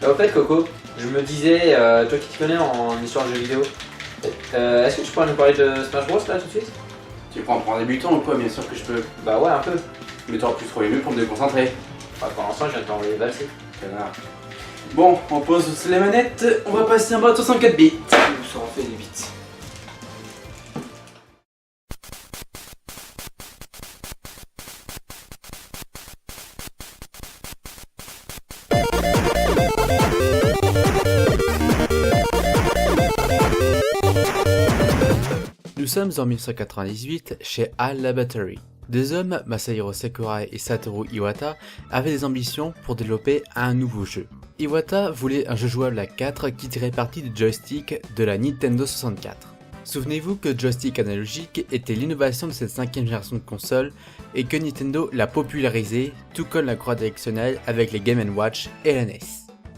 Au fait, Coco, je me disais, toi qui t'y connais en histoire de jeux vidéo, est-ce que tu pourrais nous parler de Smash Bros là tout de suite? Tu prends pour un débutant ou quoi? Bien sûr que je peux. Bah ouais, un peu. Mais t'aurais pu trouver mieux pour me déconcentrer. Enfin, pour l'instant, je viens de t'envoyer valser. Connard. Bon, on pose les manettes, on va passer un mode 64 bits. Nous serons fait des bits. Nous sommes en 1998 chez HAL Laboratory. Deux hommes, Masahiro Sakurai et Satoru Iwata, avaient des ambitions pour développer un nouveau jeu. Iwata voulait un jeu jouable à 4 qui tirait parti du joystick de la Nintendo 64. Souvenez-vous que le joystick analogique était l'innovation de cette 5ème génération de console et que Nintendo l'a popularisé, tout comme la croix directionnelle avec les Game & Watch et la NES.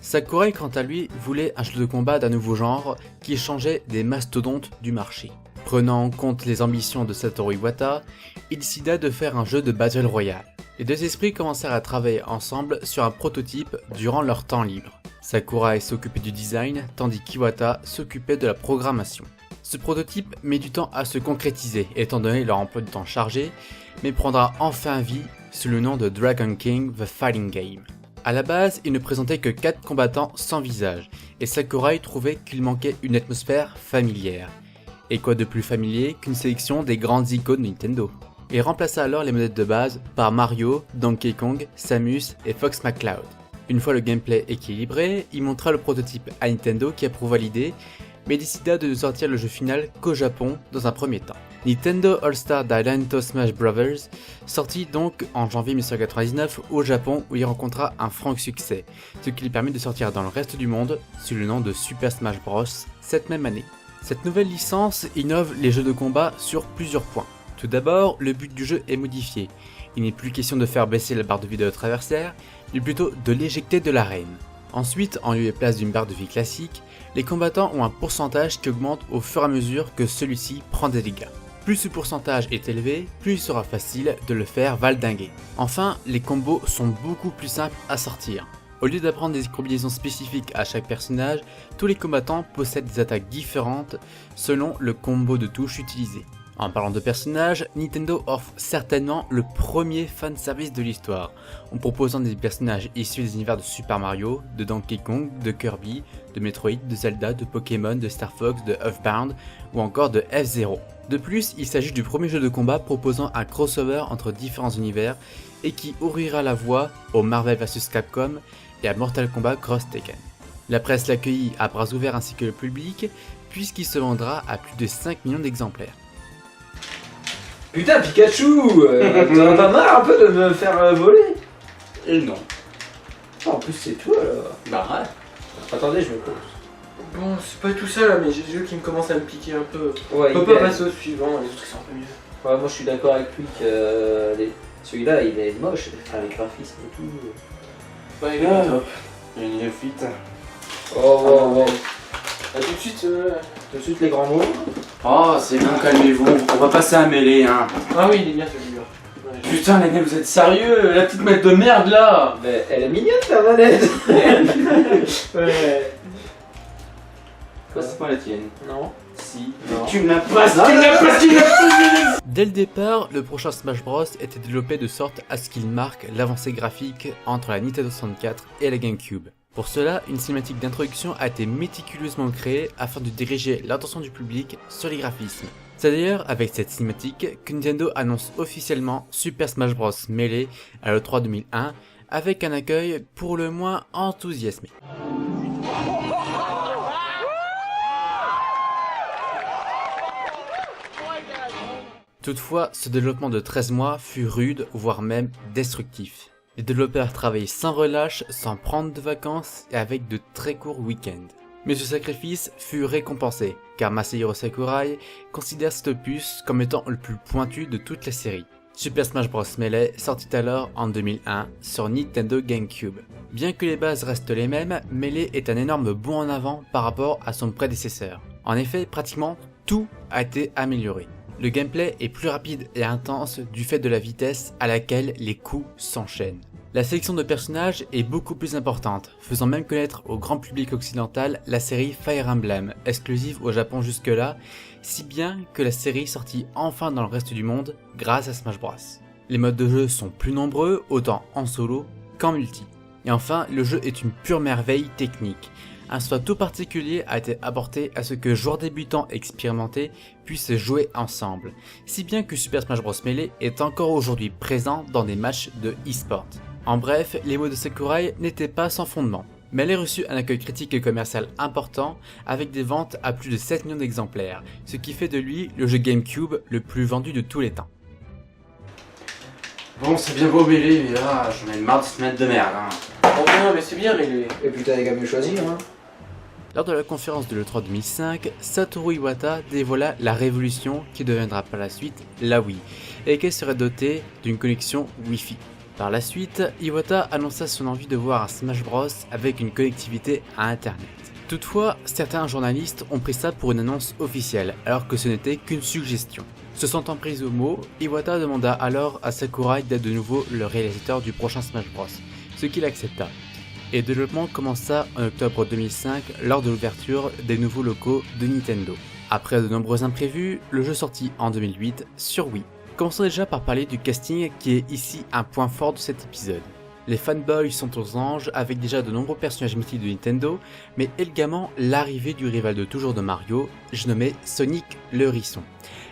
Sakurai quant à lui voulait un jeu de combat d'un nouveau genre qui changeait des mastodontes du marché. Prenant en compte les ambitions de Satoru Iwata, il décida de faire un jeu de Battle Royale. Les deux esprits commencèrent à travailler ensemble sur un prototype durant leur temps libre. Sakurai s'occupait du design tandis qu'Iwata s'occupait de la programmation. Ce prototype met du temps à se concrétiser étant donné leur emploi de temps chargé, mais prendra enfin vie sous le nom de Dragon King The Fighting Game. A la base, il ne présentait que 4 combattants sans visage, et Sakurai trouvait qu'il manquait une atmosphère familière. Et quoi de plus familier qu'une sélection des grandes icônes de Nintendo. Il remplaça alors les modèles de base par Mario, Donkey Kong, Samus et Fox McCloud. Une fois le gameplay équilibré, il montra le prototype à Nintendo qui approuva l'idée, mais décida de ne sortir le jeu final qu'au Japon dans un premier temps. Nintendo All-Star Dynamite Smash Bros. Sortit donc en janvier 1999 au Japon où il rencontra un franc succès, ce qui lui permet de sortir dans le reste du monde sous le nom de Super Smash Bros. Cette même année. Cette nouvelle licence innove les jeux de combat sur plusieurs points. Tout d'abord, le but du jeu est modifié. Il n'est plus question de faire baisser la barre de vie de votre adversaire, mais plutôt de l'éjecter de l'arène. Ensuite, en lieu et place d'une barre de vie classique, les combattants ont un pourcentage qui augmente au fur et à mesure que celui-ci prend des dégâts. Plus ce pourcentage est élevé, plus il sera facile de le faire valdinguer. Enfin, les combos sont beaucoup plus simples à sortir. Au lieu d'apprendre des combinaisons spécifiques à chaque personnage, tous les combattants possèdent des attaques différentes selon le combo de touches utilisé. En parlant de personnages, Nintendo offre certainement le premier fanservice de l'histoire, en proposant des personnages issus des univers de Super Mario, de Donkey Kong, de Kirby, de Metroid, de Zelda, de Pokémon, de Star Fox, de Earthbound ou encore de F-Zero. De plus, il s'agit du premier jeu de combat proposant un crossover entre différents univers et qui ouvrira la voie au Marvel vs Capcom et à Mortal Kombat Cross Tekken. La presse l'accueillit à bras ouverts ainsi que le public, puisqu'il se vendra à plus de 5 millions d'exemplaires. Putain, Pikachu, t'en as pas marre un peu de me faire voler? Non. En plus, c'est toi là. Bah ouais. Attendez, je me pose. Bon, c'est pas tout ça là, mais j'ai des jeux qui me commencent à me piquer un peu. Ouais, On peut pas passer au suivant, les autres ils sont un peu mieux. Ouais, moi je suis d'accord avec lui que celui-là il est moche, avec graphisme et tout. Ouais, il est top. Il y a une néophyte. Oh. A tout de suite. Tout de suite les grands mots. Oh, c'est bon, calmez-vous. On va passer à mêlée, hein. Ah oui, il est bien celui-là. Ouais. Putain, les gars, vous êtes sérieux? La petite mec de merde là. Mais elle est mignonne ta manette. Ouais. Quoi, c'est pas la tienne? Non. Si. Non. Tu me l'as pas, tu me l'as pas, tu me l'as pas. Dès le départ, le prochain Smash Bros était développé de sorte à ce qu'il marque l'avancée graphique entre la Nintendo 64 et la GameCube. Pour cela, une cinématique d'introduction a été méticuleusement créée afin de diriger l'attention du public sur les graphismes. C'est d'ailleurs avec cette cinématique que Nintendo annonce officiellement Super Smash Bros Melee à l'E3 2001 avec un accueil pour le moins enthousiasmé. Toutefois, ce développement de 13 mois fut rude, voire même destructif. Les développeurs travaillaient sans relâche, sans prendre de vacances et avec de très courts week-ends. Mais ce sacrifice fut récompensé, car Masahiro Sakurai considère cet opus comme étant le plus pointu de toute la série. Super Smash Bros Melee sortit alors en 2001 sur Nintendo GameCube. Bien que les bases restent les mêmes, Melee est un énorme bond en avant par rapport à son prédécesseur. En effet, pratiquement tout a été amélioré. Le gameplay est plus rapide et intense du fait de la vitesse à laquelle les coups s'enchaînent. La sélection de personnages est beaucoup plus importante, faisant même connaître au grand public occidental la série Fire Emblem, exclusive au Japon jusque-là, si bien que la série sortit enfin dans le reste du monde grâce à Smash Bros. Les modes de jeu sont plus nombreux, autant en solo qu'en multi. Et enfin, le jeu est une pure merveille technique. Un soin tout particulier a été apporté à ce que joueurs débutants expérimentés puissent jouer ensemble, si bien que Super Smash Bros Melee est encore aujourd'hui présent dans des matchs de e-sport. En bref, les mots de Sakurai n'étaient pas sans fondement, mais elle a reçu un accueil critique et commercial important avec des ventes à plus de 7 millions d'exemplaires, ce qui fait de lui le jeu GameCube le plus vendu de tous les temps. Bon, c'est bien beau Melee, mais là, j'en ai marre de se mettre de merde. Oh non, mais c'est bien, mais Et puis t'as des gammes à choisir, hein. Lors de la conférence de l'E3 2005, Satoru Iwata dévoila la révolution qui deviendra par la suite la Wii, et qu'elle serait dotée d'une connexion Wi-Fi. Par la suite, Iwata annonça son envie de voir un Smash Bros avec une connectivité à Internet. Toutefois, certains journalistes ont pris ça pour une annonce officielle, alors que ce n'était qu'une suggestion. Se sentant pris au mot, Iwata demanda alors à Sakurai d'être de nouveau le réalisateur du prochain Smash Bros, ce qu'il accepta. Et le développement commença en octobre 2005 lors de l'ouverture des nouveaux locaux de Nintendo. Après de nombreux imprévus, le jeu sortit en 2008 sur Wii. Commençons déjà par parler du casting qui est ici un point fort de cet épisode. Les fanboys sont aux anges avec déjà de nombreux personnages mythiques de Nintendo, mais également l'arrivée du rival de toujours de Mario, j'ai nommé Sonic le Hérisson,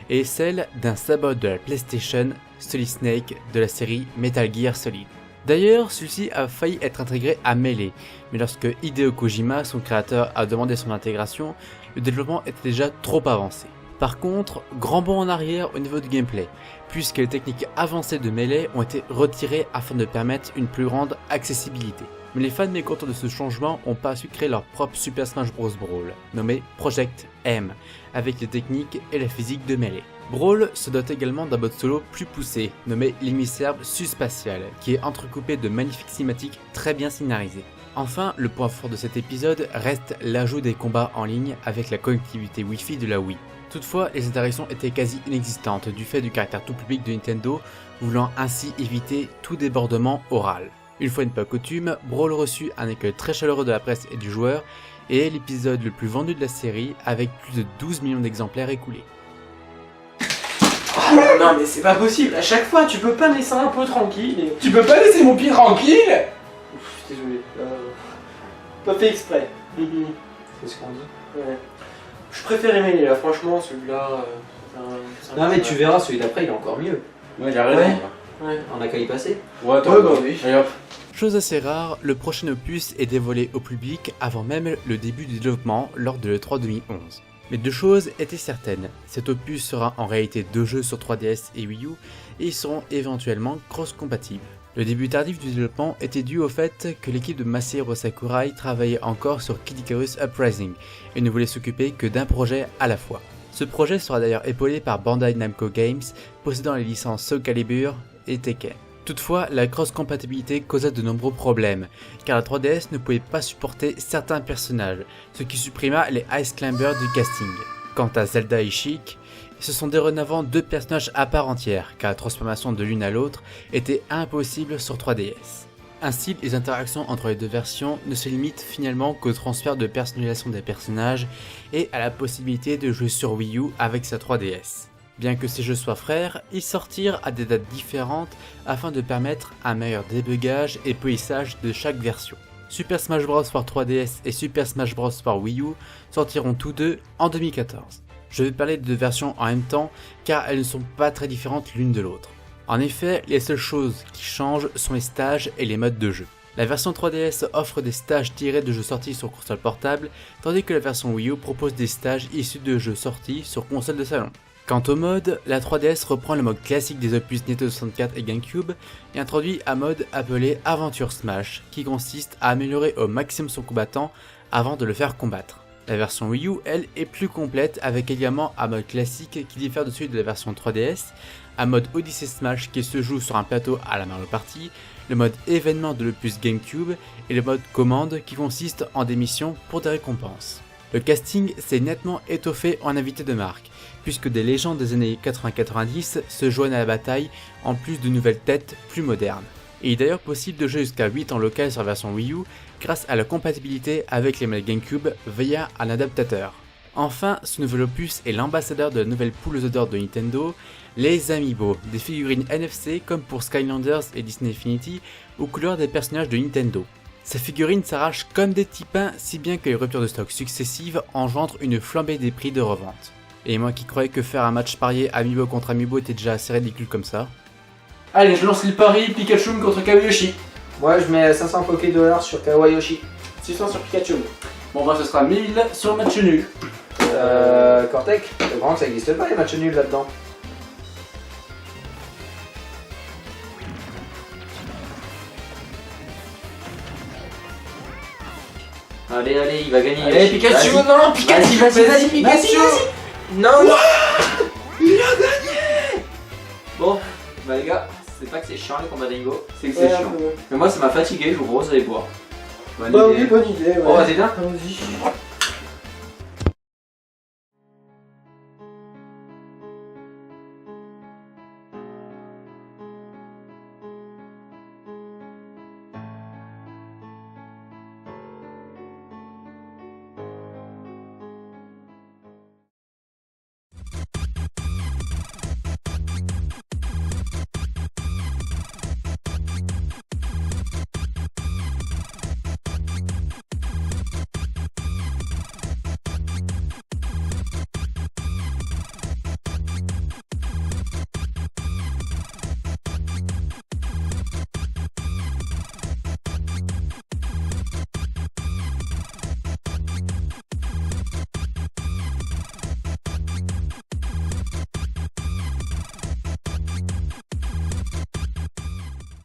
et celle d'un sabot de la PlayStation, Solid Snake de la série Metal Gear Solid. D'ailleurs, celui-ci a failli être intégré à Melee, mais lorsque Hideo Kojima, son créateur, a demandé son intégration, le développement était déjà trop avancé. Par contre, grand bond en arrière au niveau du gameplay, puisque les techniques avancées de Melee ont été retirées afin de permettre une plus grande accessibilité. Mais les fans mécontents de ce changement ont pas su créer leur propre Super Smash Bros Brawl, nommé Project M, avec les techniques et la physique de Melee. Brawl se dote également d'un mode solo plus poussé, nommé l'émissaire subspatial, qui est entrecoupé de magnifiques cinématiques très bien scénarisées. Enfin, le point fort de cet épisode reste l'ajout des combats en ligne avec la connectivité Wi-Fi de la Wii. Toutefois, les interactions étaient quasi inexistantes du fait du caractère tout public de Nintendo, voulant ainsi éviter tout débordement oral. Une fois n'est pas coutume, Brawl reçut un accueil très chaleureux de la presse et du joueur, et est l'épisode le plus vendu de la série avec plus de 12 millions d'exemplaires écoulés. Oh non, mais c'est pas possible. À chaque fois, tu peux pas me laisser un peu tranquille. Et... Tu peux pas laisser mon pied tranquille? Ouf, désolé. Pas fait exprès. C'est ce qu'on dit. Ouais. Je préfère aimer là, franchement, celui-là. C'est un Non mais peu- tu verras, celui d'après il est encore mieux. Ouais, j'ai raison. Ouais. Ouais. On a qu'à y passer. Ouais, attends, Ouais, bah oui. Allez hop. Chose assez rare, le prochain opus est dévoilé au public avant même le début du développement lors de l'E3 2011. Mais deux choses étaient certaines, cet opus sera en réalité deux jeux sur 3DS et Wii U et ils seront éventuellement cross-compatibles. Le début tardif du développement était dû au fait que l'équipe de Masahiro Sakurai travaillait encore sur Kid Icarus Uprising et ne voulait s'occuper que d'un projet à la fois. Ce projet sera d'ailleurs épaulé par Bandai Namco Games, possédant les licences Soul Calibur et Tekken. Toutefois, la cross-compatibilité causa de nombreux problèmes, car la 3DS ne pouvait pas supporter certains personnages, ce qui supprima les Ice Climbers du casting. Quant à Zelda et Sheik, ce sont dorénavant deux personnages à part entière, car la transformation de l'une à l'autre était impossible sur 3DS. Ainsi, les interactions entre les deux versions ne se limitent finalement qu'au transfert de personnalisation des personnages et à la possibilité de jouer sur Wii U avec sa 3DS. Bien que ces jeux soient frères, ils sortirent à des dates différentes afin de permettre un meilleur débugage et polissage de chaque version. Super Smash Bros pour 3DS et Super Smash Bros pour Wii U sortiront tous deux en 2014. Je vais parler de deux versions en même temps car elles ne sont pas très différentes l'une de l'autre. En effet, les seules choses qui changent sont les stages et les modes de jeu. La version 3DS offre des stages tirés de jeux sortis sur console portable, tandis que la version Wii U propose des stages issus de jeux sortis sur console de salon. Quant au mode, la 3DS reprend le mode classique des opus Nintendo 64 et GameCube et introduit un mode appelé Aventure Smash, qui consiste à améliorer au maximum son combattant avant de le faire combattre. La version Wii U, elle, est plus complète avec également un mode classique qui diffère de celui de la version 3DS, un mode Odyssey Smash qui se joue sur un plateau à la Mario Party, le mode événement de l'opus GameCube et le mode commande qui consiste en des missions pour des récompenses. Le casting s'est nettement étoffé en invités de marque, puisque des légendes des années 80-90 se joignent à la bataille en plus de nouvelles têtes plus modernes. Il est d'ailleurs possible de jouer jusqu'à 8 en local sur la version Wii U grâce à la compatibilité avec les manettes GameCube via un adaptateur. Enfin, ce nouvel opus est l'ambassadeur de la nouvelle poule aux odeurs de Nintendo, les Amiibo, des figurines NFC comme pour Skylanders et Disney Infinity aux couleurs des personnages de Nintendo. Ces figurines s'arrachent comme des petits pains, si bien que les ruptures de stock successives engendrent une flambée des prix de revente. Et moi qui croyais que faire un match parier Amiibo contre Amiibo était déjà assez ridicule comme ça. Allez, je lance le pari Pikachu contre Kawayoshi. Moi, je mets 500 Poké Dollars sur Kawayoshi. 600 sur Pikachu. Bon, bah, ce sera 1000 sur le match nul. Cortec, le grand, ça existe pas les matchs nuls là-dedans. Allez, allez, il va gagner. Allez, Pikachu, Vas-y. non, Pikachu, Vas-y, Pikachu. Non, non. Il a gagné. Bon, bah les gars, c'est pas que c'est chiant les combats d'Ingo, c'est que c'est chiant. Mais moi ça m'a fatigué, je vous gros, vous allez voir. Bah oui, bonne idée. Ouais. Oh, vas-y, viens. Allons-y.